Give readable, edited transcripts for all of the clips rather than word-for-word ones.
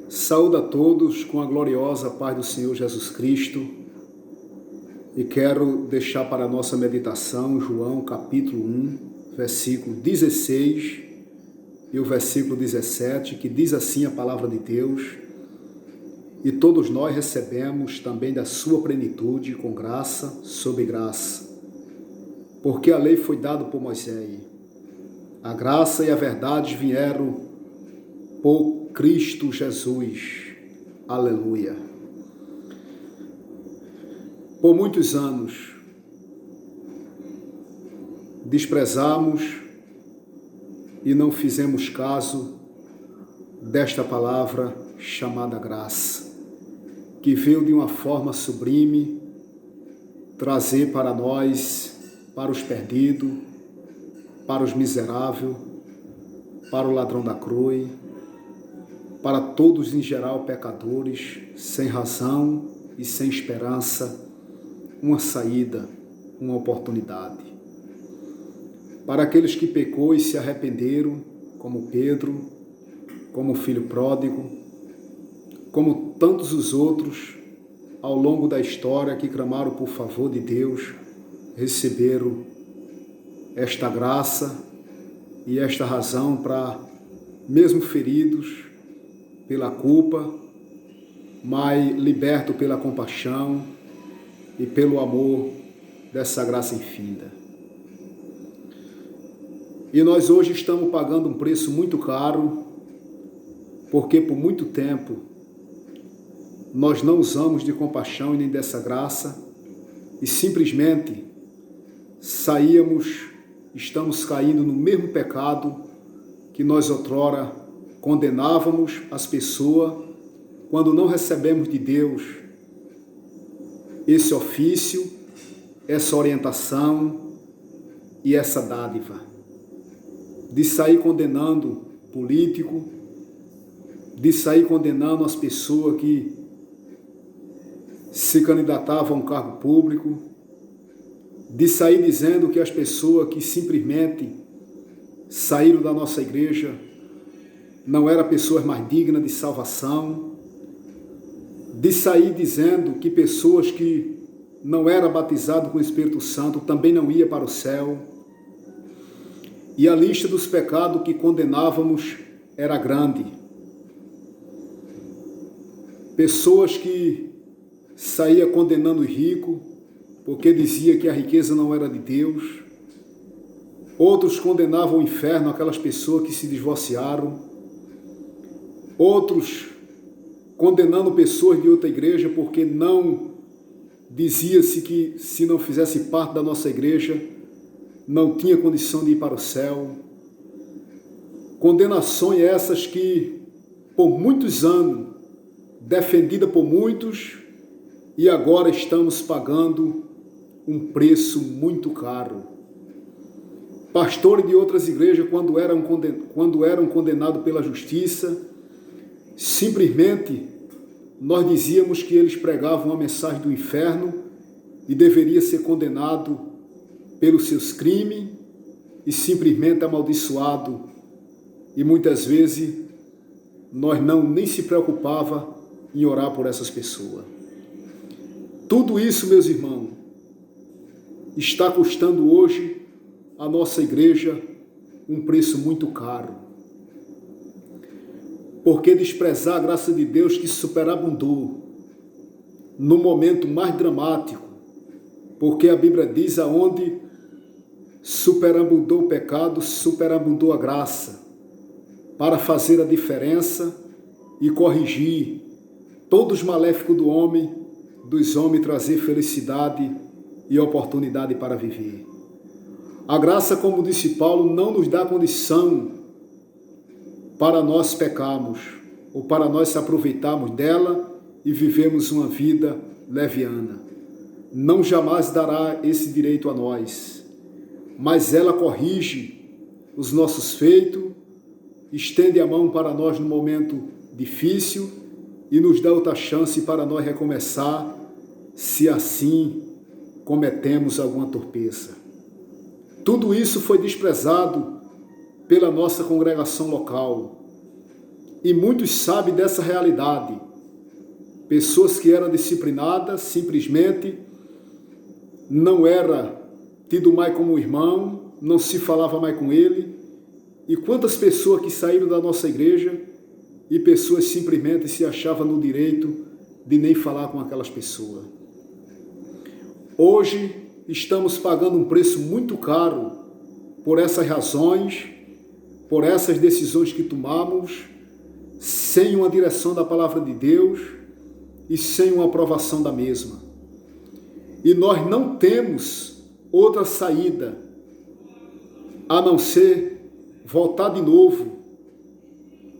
Saúdo a todos com a gloriosa paz do Senhor Jesus Cristo e quero deixar para a nossa meditação João capítulo 1, versículo 16 e o versículo 17, que diz assim a palavra de Deus: e todos nós recebemos também da sua plenitude com graça sobre graça, porque a lei foi dada por Moisés, a graça e a verdade vieram por Cristo Jesus. Aleluia. Por muitos anos desprezamos e não fizemos caso desta palavra chamada graça, que veio de uma forma sublime trazer para nós, para os perdidos, para os miseráveis, para o ladrão da cruz, para todos em geral pecadores, sem razão e sem esperança, uma saída, uma oportunidade. Para aqueles que pecou e se arrependeram, como Pedro, como o filho pródigo, como tantos os outros, ao longo da história que clamaram por favor de Deus, receberam esta graça e esta razão para, mesmo feridos pela culpa, mas liberto pela compaixão e pelo amor dessa graça infinita. E nós hoje estamos pagando um preço muito caro, porque por muito tempo nós não usamos de compaixão e nem dessa graça e simplesmente estamos caindo no mesmo pecado que nós outrora condenávamos as pessoas quando não recebemos de Deus esse ofício, essa orientação e essa dádiva de sair condenando político, de sair condenando as pessoas que se candidatavam a um cargo público, de sair dizendo que as pessoas que simplesmente saíram da nossa igreja não eram pessoas mais dignas de salvação, de sair dizendo que pessoas que não eram batizadas com o Espírito Santo também não iam para o céu. E a lista dos pecados que condenávamos era grande. Pessoas que saíam condenando o rico, porque dizia que a riqueza não era de Deus. Outros condenavam o inferno aquelas pessoas que se divorciaram. Outros condenando pessoas de outra igreja porque não dizia-se que se não fizesse parte da nossa igreja não tinha condição de ir para o céu. Condenações essas que por muitos anos defendidas por muitos e agora estamos pagando um preço muito caro. Pastores de outras igrejas, quando eram condenados pela justiça, simplesmente nós dizíamos que eles pregavam a mensagem do inferno e deveria ser condenado pelos seus crimes e simplesmente amaldiçoado. E muitas vezes nós nem se preocupava em orar por essas pessoas. Tudo isso, meus irmãos, está custando hoje a nossa igreja um preço muito caro. Porque desprezar a graça de Deus que superabundou no momento mais dramático, porque a Bíblia diz aonde superabundou o pecado, superabundou a graça, para fazer a diferença e corrigir todos os maléficos dos homens trazer felicidade e oportunidade para viver. A graça, como disse Paulo, não nos dá condição para nós pecarmos ou para nós se aproveitarmos dela e vivemos uma vida leviana. Não jamais dará esse direito a nós, mas ela corrige os nossos feitos, estende a mão para nós no momento difícil e nos dá outra chance para nós recomeçar, se assim cometemos alguma torpeza. Tudo isso foi desprezado pela nossa congregação local. E muitos sabem dessa realidade. Pessoas que eram disciplinadas, simplesmente não era tido mais como irmão, não se falava mais com ele. E quantas pessoas que saíram da nossa igreja e pessoas simplesmente se achavam no direito de nem falar com aquelas pessoas. Hoje estamos pagando um preço muito caro por essas razões, por essas decisões que tomamos, sem uma direção da palavra de Deus e sem uma aprovação da mesma. E nós não temos outra saída a não ser voltar de novo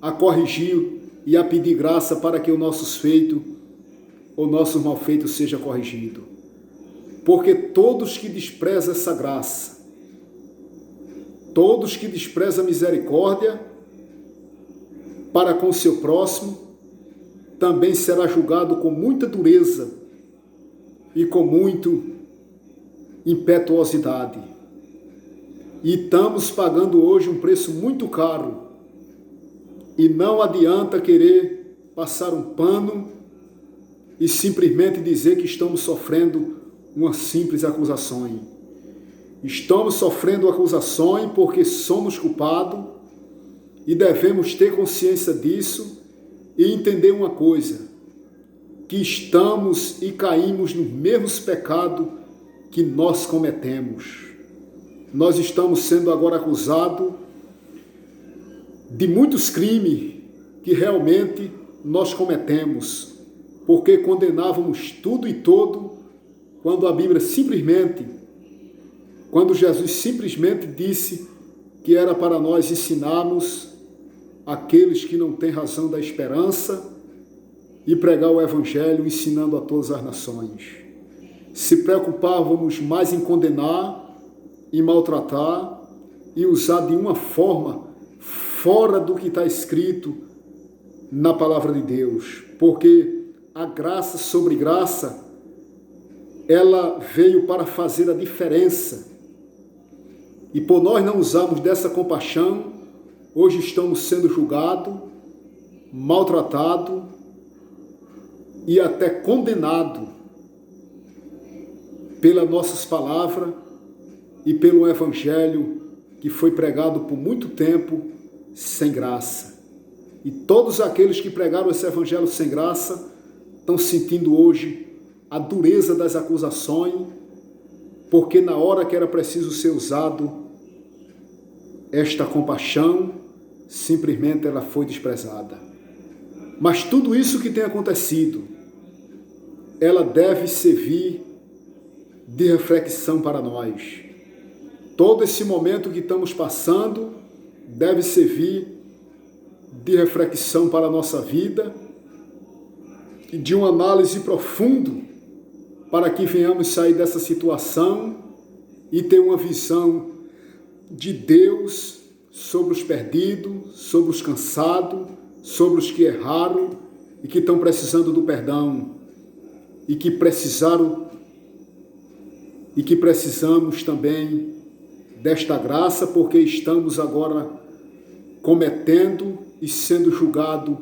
a corrigir e a pedir graça para que o nosso mal feito seja corrigido. Porque todos que desprezam essa graça, todos que desprezam a misericórdia para com o seu próximo, também será julgado com muita dureza e com muito impetuosidade. E estamos pagando hoje um preço muito caro. E não adianta querer passar um pano e simplesmente dizer que estamos sofrendo uma simples acusação. Estamos sofrendo acusações porque somos culpados e devemos ter consciência disso e entender uma coisa, que estamos e caímos nos mesmos pecados que nós cometemos. Nós estamos sendo agora acusados de muitos crimes que realmente nós cometemos, porque condenávamos tudo e todo, quando a Bíblia quando Jesus simplesmente disse que era para nós ensinarmos aqueles que não têm razão da esperança e pregar o Evangelho ensinando a todas as nações. Se preocupávamos mais em condenar, em maltratar e usar de uma forma fora do que está escrito na palavra de Deus, porque a graça sobre graça, ela veio para fazer a diferença. E por nós não usarmos dessa compaixão, hoje estamos sendo julgados, maltratados e até condenados pelas nossas palavras e pelo Evangelho que foi pregado por muito tempo sem graça. E todos aqueles que pregaram esse Evangelho sem graça estão sentindo hoje a dureza das acusações, porque na hora que era preciso ser usado esta compaixão, simplesmente ela foi desprezada. Mas tudo isso que tem acontecido, ela deve servir de reflexão para nós. Todo esse momento que estamos passando deve servir de reflexão para a nossa vida e de uma análise profunda para que venhamos sair dessa situação e ter uma visão de Deus sobre os perdidos, sobre os cansados, sobre os que erraram e que estão precisando do perdão e que precisamos também desta graça, porque estamos agora cometendo e sendo julgados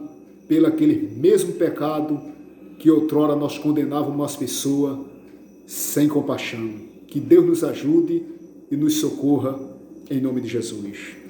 pelo aquele mesmo pecado que outrora nós condenávamos as pessoas sem compaixão. Que Deus nos ajude e nos socorra em nome de Jesus.